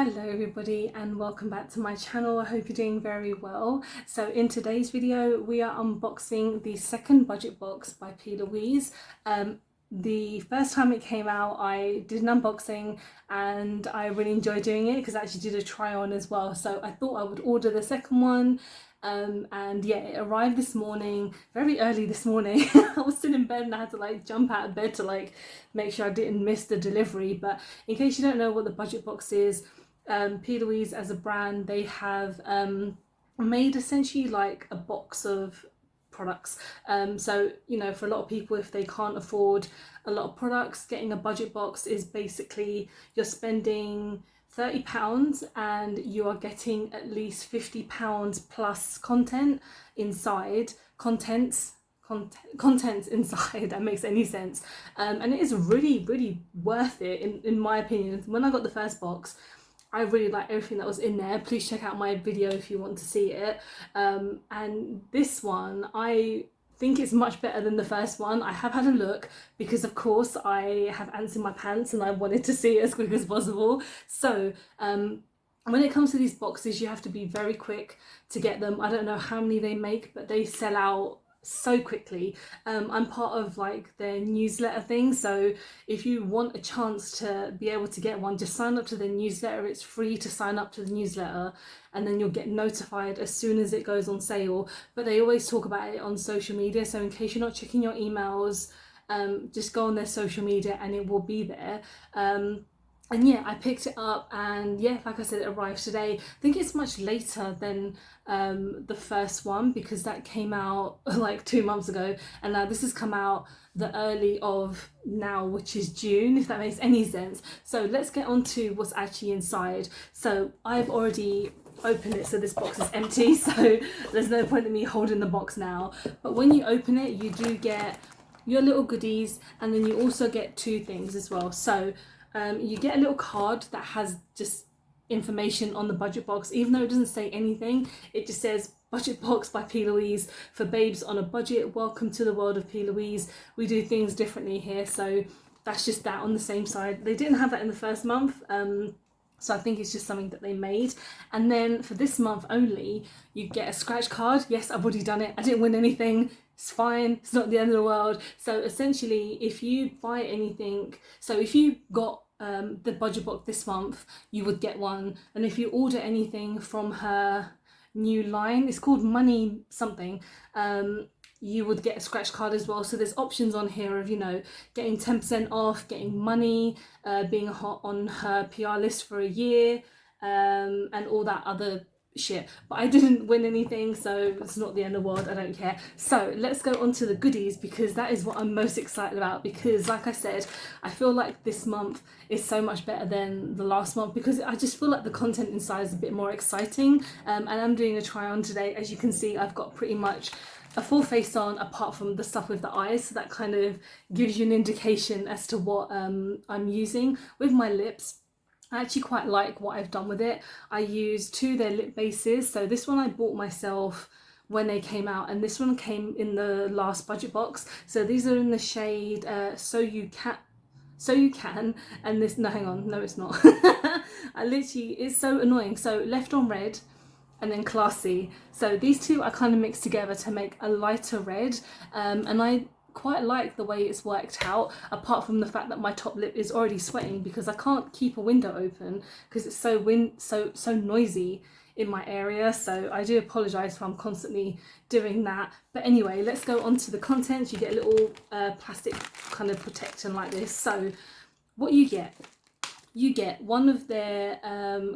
Hello everybody and welcome back to my channel. I hope you're doing very well. So in today's video we are unboxing the second budget box by Plouise. The first time it came out I did an unboxing and I really enjoyed doing it because I actually did a try on as well. So I thought I would order the second one. And yeah, it arrived this morning, very early this morning. I was still in bed and I had to jump out of bed to make sure I didn't miss the delivery. But in case you don't know what the budget box is, Plouise as a brand, they have made essentially like a box of products. So you know, for a lot of people, if they can't afford a lot of products, getting a budget box is basically you're spending £30 and you are getting at least £50 plus contents inside. Contents inside, that makes any sense. And it is really worth it in my opinion. When I got the first box, I really liked everything that was in there. Please check out my video if you want to see it. And this one, I think it's much better than the first one. I have had a look because of course I have ants in my pants and I wanted to see it as quick as possible. So when it comes to these boxes, you have to be very quick to get them. I don't know how many they make, but they sell out so quickly. I'm part of their newsletter thing, so if you want a chance to be able to get one, just sign up to the newsletter. It's free to sign up to the newsletter and then you'll get notified as soon as it goes on sale. But they always talk about it on social media, so in case you're not checking your emails, just go on their social media and it will be there. And yeah, I picked it up and yeah, like I said, it arrived today. I think it's much later than the first one because that came out 2 months ago, and now this has come out the early of now, which is June, if that makes any sense. So let's get on to what's actually inside. So I've already opened it, so this box is empty, so there's no point in me holding the box now. But when you open it, you do get your little goodies, and then you also get two things as well. So you get a little card that has just information on the budget box. Even though it doesn't say anything, it just says budget box by Plouise for babes on a budget. Welcome to the world of Plouise. We do things differently here. So that's just that on the same side. They didn't have that in the first month. So I think it's just something that they made. And then for this month only, you get a scratch card. Yes, I've already done it. I didn't win anything. It's fine. It's not the end of the world. So essentially, if you buy anything, so if you got the budget box this month, you would get one. And if you order anything from her new line, it's called Money something, you would get a scratch card as well. So there's options on here of, you know, getting 10% off, getting money, being on her PR list for a year, and all that other shit. But I didn't win anything, so it's not the end of the world. I don't care. So let's go on to the goodies, because that is what I'm most excited about. Because like I said, I feel like this month is so much better than the last month, because I just feel like the content inside is a bit more exciting. And I'm doing a try on today. As you can see, I've got pretty much a full face on apart from the stuff with the eyes, so that kind of gives you an indication as to what I'm using. With my lips, I actually quite like what I've done with it. I used two of their lip bases. So this one I bought myself when they came out, and this one came in the last budget box. So these are in the shade So You Can, and this, no, hang on, no it's not. I literally, it's so annoying. So Left on Red and then Classy. So these two I kind of mixed together to make a lighter red, and I quite like the way it's worked out, apart from the fact that my top lip is already sweating because I can't keep a window open because it's so noisy in my area. So I do apologize if I'm constantly doing that. But anyway, let's go on to the contents. You get a little plastic kind of protector like this. So what you get one of their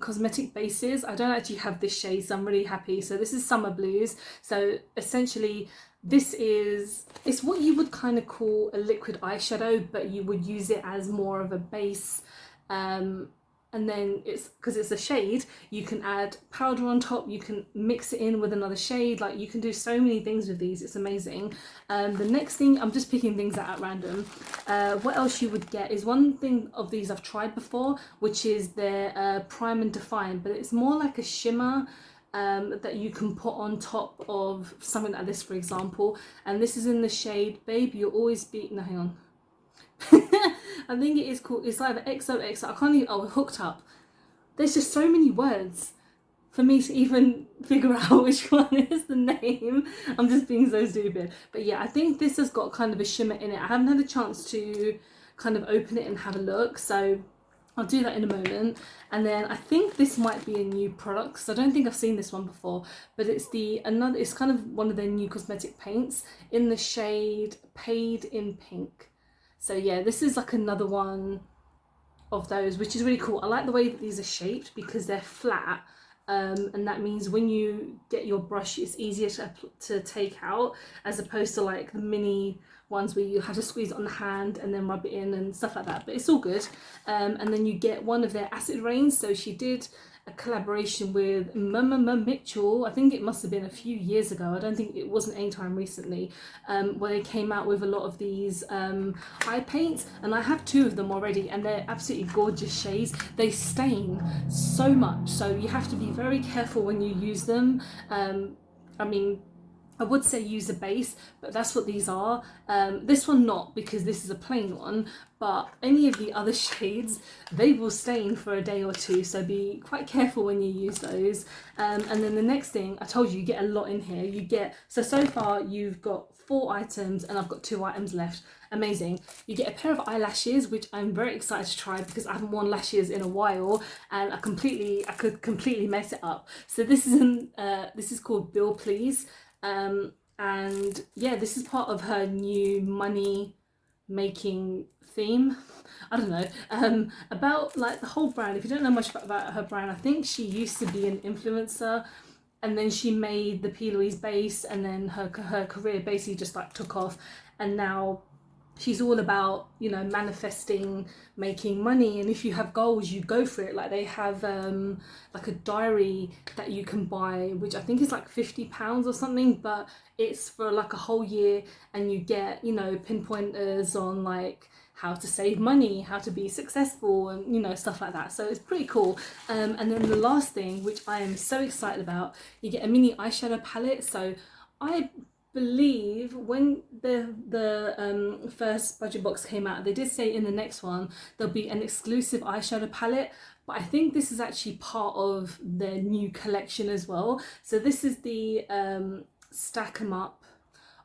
cosmetic bases. I don't actually have this shade, so I'm really happy. So this is Summer Blues. So essentially it's what you would kind of call a liquid eyeshadow, but you would use it as more of a base. And then it's, because it's a shade, you can add powder on top, you can mix it in with another shade, you can do so many things with these. It's amazing. The next thing, I'm just picking things out at random. What else you would get is one thing of these I've tried before, which is their Prime and Define, but it's more like a shimmer that you can put on top of something like this, for example. And this is in the shade Babe You'll Always Be, no, hang on. I think it is called, it's either XOXO, I can't even, oh, Hooked Up. there's just so many words for me to even figure out which one is the name. I'm just being so stupid. But yeah, I think this has got kind of a shimmer in it. I haven't had a chance to kind of open it and have a look, so I'll do that in a moment. And then I think this might be a new product, because I don't think I've seen this one before, but it's it's kind of one of their new cosmetic paints in the shade Paid in Pink. So yeah, this is like another one of those, which is really cool. I like the way that these are shaped because they're flat, and that means when you get your brush, it's easier to take out, as opposed to like the mini ones where you have to squeeze it on the hand and then rub it in and stuff like that. But it's all good. And then you get one of their acid rains. So she did a collaboration with Mama Mitchell. I think it must have been a few years ago. I don't think it wasn't anytime recently, where they came out with a lot of these eye paints, and I have 2 of them already, and they're absolutely gorgeous shades. They stain so much, so you have to be very careful when you use them. I mean, I would say use a base, but that's what these are. This one not, because this is a plain one, but any of the other shades, they will stain for a day or 2, so be quite careful when you use those. And then the next thing, I told you get a lot in here. You get, so far you've got 4 items and I've got 2 items left. Amazing. You get a pair of eyelashes, which I'm very excited to try because I haven't worn lashes in a while, and I could completely mess it up. So this is called Plouise. And yeah, this is part of her new money making theme. I don't know, about like the whole brand. If you don't know much about her brand, I think she used to be an influencer, and then she made the Plouise base, and then her career basically just like took off, and now she's all about, you know, manifesting, making money. And if you have goals, you go for it. Like they have like a diary that you can buy, which I think is like £50 or something, but it's for like a whole year, and you get, you know, pinpointers on like how to save money, how to be successful, and you know, stuff like that. So it's pretty cool. And then the last thing, which I am so excited about, you get a mini eyeshadow palette. So I believe when the first budget box came out, they did say in the next one there'll be an exclusive eyeshadow palette, but I think this is actually part of their new collection as well. So this is the Stack 'em Up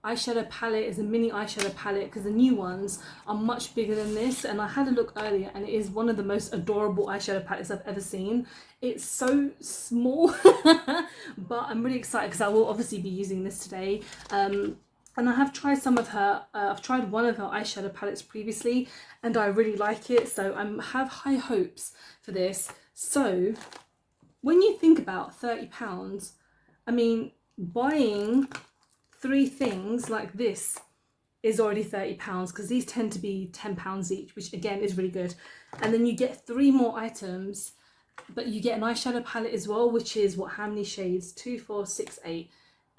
eyeshadow palette. Is a mini eyeshadow palette, because the new ones are much bigger than this, and I had a look earlier and it is one of the most adorable eyeshadow palettes I've ever seen. It's so small but I'm really excited because I will obviously be using this today. And I have tried some of her, I've tried one of her eyeshadow palettes previously and I really like it, so I have high hopes for this. So when you think about £30, I mean, buying 3 things like this is already £30, because these tend to be £10 each, which again is really good. And then you get 3 more items, but you get an eyeshadow palette as well, which is what, how many shades? 2, 4, 6, 8.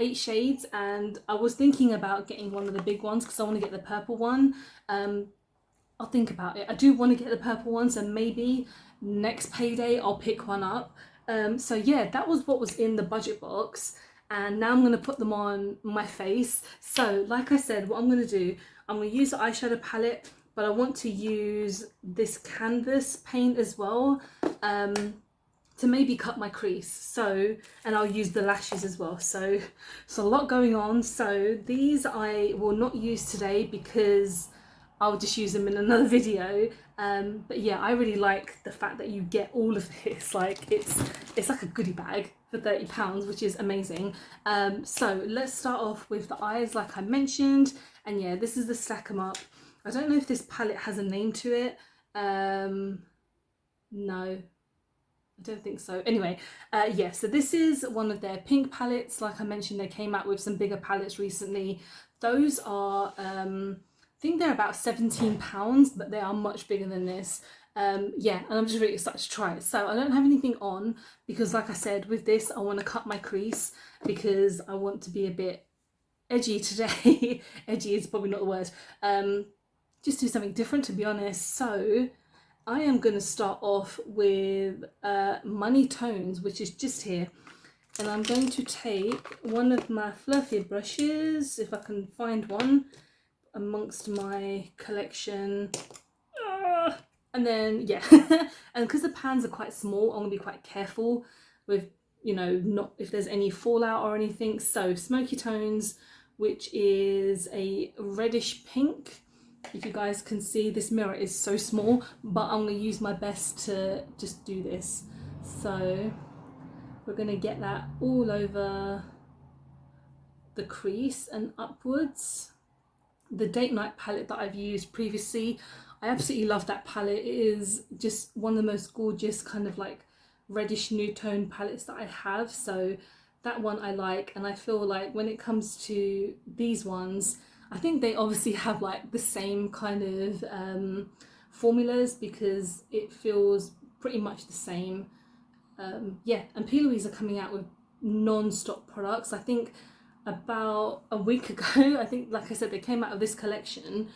8 shades. And I was thinking about getting one of the big ones because I want to get the purple one. I'll think about it. I do want to get the purple one, so maybe next payday I'll pick one up. So yeah, that was what was in the budget box, and now I'm going to put them on my face. So like I said, what I'm going to do, I'm going to use the eyeshadow palette, but I want to use this canvas paint as well, to maybe cut my crease. So, and I'll use the lashes as well. So a lot going on. So these I will not use today because I'll just use them in another video. But yeah, I really like the fact that you get all of this. Like it's like a goodie bag for £30, which is amazing. So let's start off with the eyes, like I mentioned. And yeah, this is the Stack 'em Up. I don't know if this palette has a name to it. No, I don't think so. Anyway, yeah, so this is one of their pink palettes. Like I mentioned, they came out with some bigger palettes recently. Those are, I think they're about £17, but they are much bigger than this. Yeah, and I'm just really excited to try it. So I don't have anything on because, like I said, with this, I want to cut my crease because I want to be a bit edgy today. Edgy is probably not the word. Just do something different, to be honest. So I am going to start off with Money Tones, which is just here. And I'm going to take one of my fluffy brushes, if I can find one, amongst my collection. And then, yeah, and because the pans are quite small, I'm gonna be quite careful with, you know, not if there's any fallout or anything. So Smoky Tones, which is a reddish pink. If you guys can see, this mirror is so small, but I'm gonna use my best to just do this. So we're gonna get that all over the crease and upwards. The Date Night palette that I've used previously, I absolutely love that palette. It is just one of the most gorgeous kind of like reddish nude tone palettes that I have, so that one I like. And I feel like when it comes to these ones, I think they obviously have like the same kind of formulas, because it feels pretty much the same. Yeah, and Plouise are coming out with non-stop products. I think about a week ago, I think, like I said, they came out of this collection,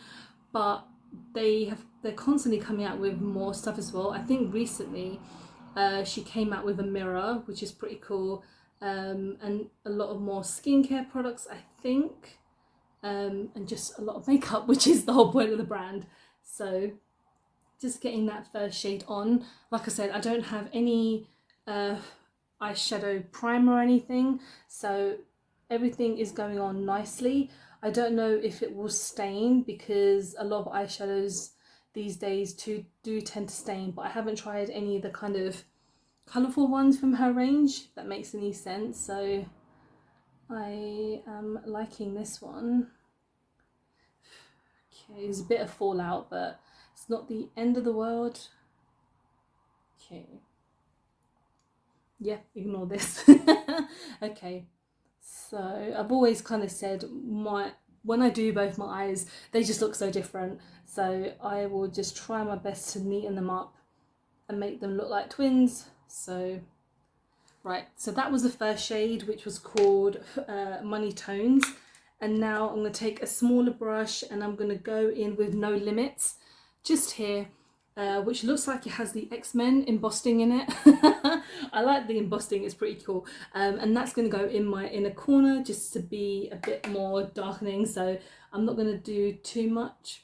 but they're constantly coming out with more stuff as well. I think recently she came out with a mirror, which is pretty cool, and a lot of more skincare products, I think, and just a lot of makeup, which is the whole point of the brand. So just getting that first shade on. Like I said, I don't have any eyeshadow primer or anything, so everything is going on nicely. I don't know if it will stain, because a lot of eyeshadows these days do tend to stain, but I haven't tried any of the kind of colourful ones from her range, if that makes any sense. So I am liking this one. Okay, there's a bit of fallout, but it's not the end of the world. Okay. Yeah, ignore this. Okay. So I've always kind of said when I do both my eyes, they just look so different. So I will just try my best to neaten them up and make them look like twins. So, right, so that was the first shade, which was called Money Tones. And now I'm going to take a smaller brush and I'm going to go in with No Limits, just here, which looks like it has the X-Men embossing in it. I like the embossing, it's pretty cool. And that's going to go in my inner corner just to be a bit more darkening. So I'm not going to do too much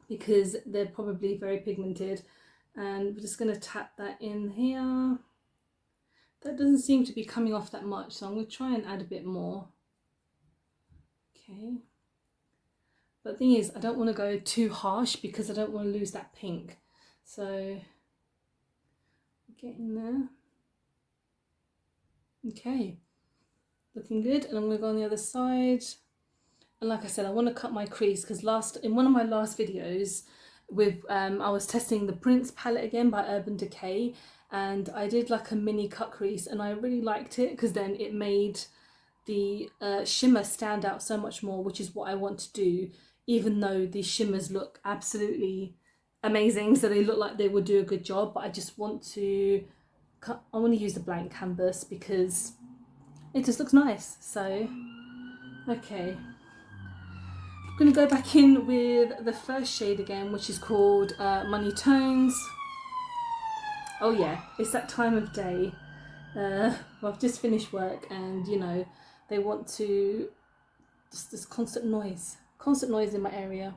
because they're probably very pigmented. And we're just going to tap that in here. That doesn't seem to be coming off that much, so I'm going to try and add a bit more. Okay. But the thing is, I don't want to go too harsh because I don't want to lose that pink. So get in there. Okay, looking good. And I'm going to go on the other side. And like I said, I want to cut my crease because in one of my last videos with I was testing the Prince palette again by Urban Decay, and I did like a mini cut crease, and I really liked it because then it made the shimmer stand out so much more, which is what I want to do, even though these shimmers look absolutely amazing, so they look like they would do a good job. But I just want to I want to use the blank canvas because it just looks nice. So okay, I'm going to go back in with the first shade again, which is called Money Tones. Oh yeah, it's that time of day. Well, I've just finished work, and you know, they want to just this constant noise in my area.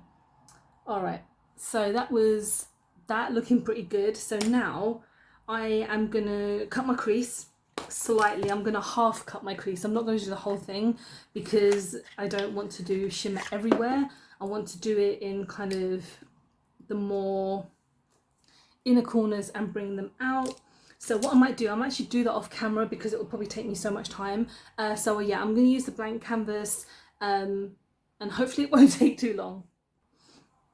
All right, so that was that, looking pretty good. So now I am gonna cut my crease slightly. I'm gonna half cut my crease. I'm not going to do the whole thing because I don't want to do shimmer everywhere. I want to do it in kind of the more inner corners and bring them out. So what I might do, I might actually do that off camera because it will probably take me so much time. So yeah, I'm going to use the blank canvas and hopefully it won't take too long.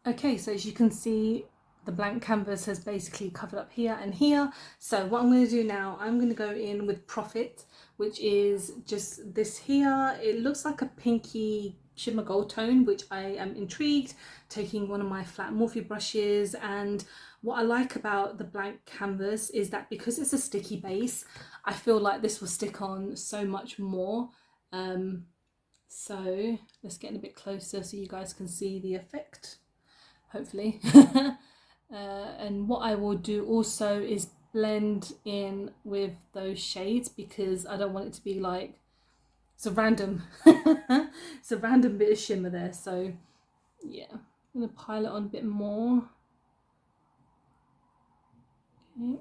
Okay, so as you can see, the blank canvas has basically covered up here and here. So what I'm going to do now, I'm going to go in with Profit, which is just this here. It looks like a pinky shimmer gold tone, which I am intrigued. Taking one of my flat Morphe brushes, and what I like about the blank canvas is that because it's a sticky base, I feel like this will stick on so much more. So let's get in a bit closer so you guys can see the effect, hopefully. And what I will do also is blend in with those shades because I don't want it to be like it's a random bit of shimmer there. So yeah, I'm gonna pile it on a bit more. Okay.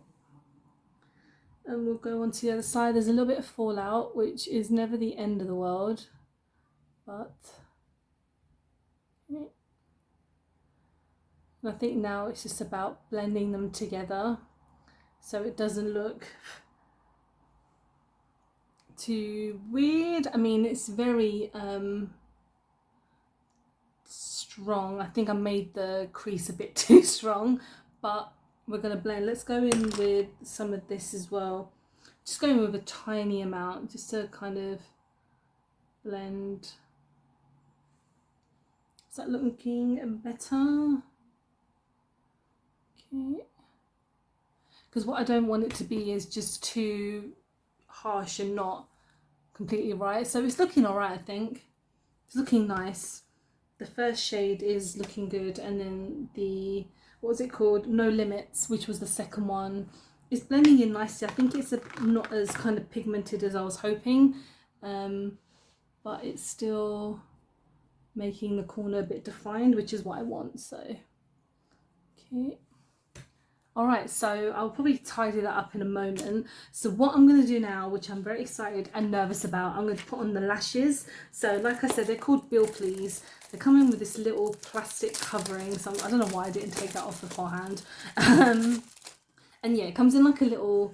And we'll go on to the other side. There's a little bit of fallout, which is never the end of the world, but okay. And I think now it's just about blending them together so it doesn't look too weird. I mean, it's very strong. I think I made the crease a bit too strong, but we're going to blend. Let's go in with some of this as well. Just going with a tiny amount just to kind of blend. Is that looking better? Okay. Because what I don't want it to be is just too harsh and not completely right. So it's looking alright, I think. It's looking nice. The first shade is looking good, and then the, what was it called? No Limits, which was the second one, is blending in nicely. I think it's not as kind of pigmented as I was hoping, but it's still making the corner a bit defined, which is what I want. So okay. Alright, so I'll probably tidy that up in a moment. So what I'm going to do now, which I'm very excited and nervous about, I'm going to put on the lashes. So like I said, they're called Plouise. They come in with this little plastic covering. So I don't know why I didn't take that off beforehand. And yeah, it comes in like a little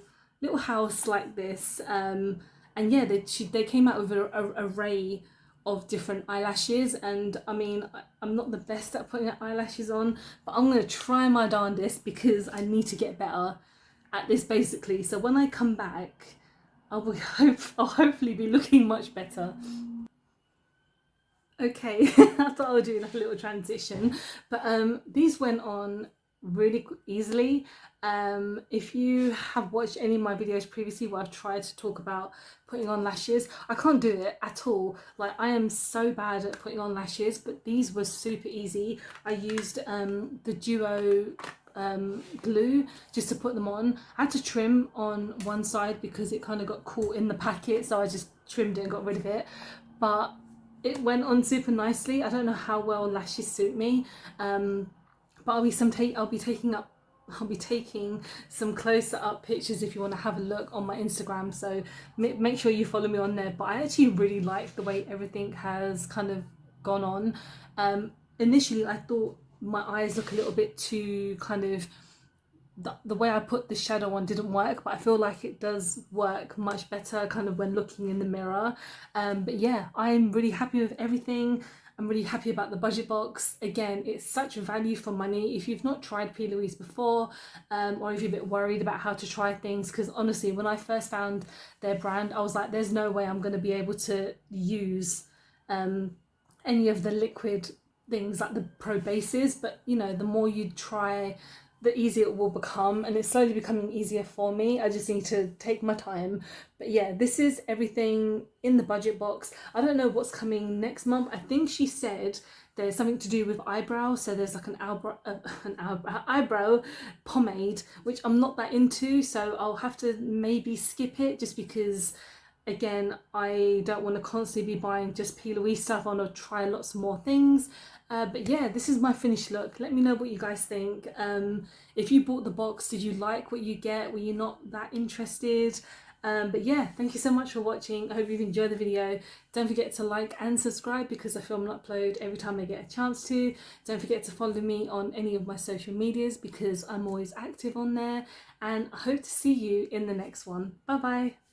house like this. And yeah, they came out with an array of different eyelashes, and I mean, I'm not the best at putting eyelashes on, but I'm going to try my darndest because I need to get better at this basically. So when I come back, I'll hopefully be looking much better. Okay, I thought I would do like a little transition, but these went on really easily. If you have watched any of my videos previously where I've tried to talk about putting on lashes, I can't do it at all. Like, I am so bad at putting on lashes, but these were super easy. I used the Duo glue just to put them on. I had to trim on one side because it kind of got caught in the packet, so I just trimmed it and got rid of it, but it went on super nicely. I don't know how well lashes suit me, but I'll be taking some closer up pictures if you want to have a look on my Instagram, so make sure you follow me on there. But I actually really like the way everything has kind of gone on. Initially I thought my eyes look a little bit too kind of, the way I put the shadow on didn't work, but I feel like it does work much better kind of when looking in the mirror. But yeah, I'm really happy with everything. I'm really happy about the budget box. Again, it's such value for money. If you've not tried P. Louise before, or if you're a bit worried about how to try things, because honestly, when I first found their brand, I was like, there's no way I'm going to be able to use any of the liquid things like the pro bases. But you know, the more you try, the easier it will become, and it's slowly becoming easier for me. I just need to take my time. But yeah, this is everything in the budget box. I don't know what's coming next month. I think she said there's something to do with eyebrows, so there's like an eyebrow pomade, which I'm not that into, so I'll have to maybe skip it just because, again, I don't want to constantly be buying just P. Louise stuff. I want to try lots more things. But yeah, this is my finished look. Let me know what you guys think. If you bought the box, did you like what you get? Were you not that interested? But yeah, thank you so much for watching. I hope you've enjoyed the video. Don't forget to like and subscribe because I film and upload every time I get a chance to. Don't forget to follow me on any of my social medias because I'm always active on there. And I hope to see you in the next one. Bye bye.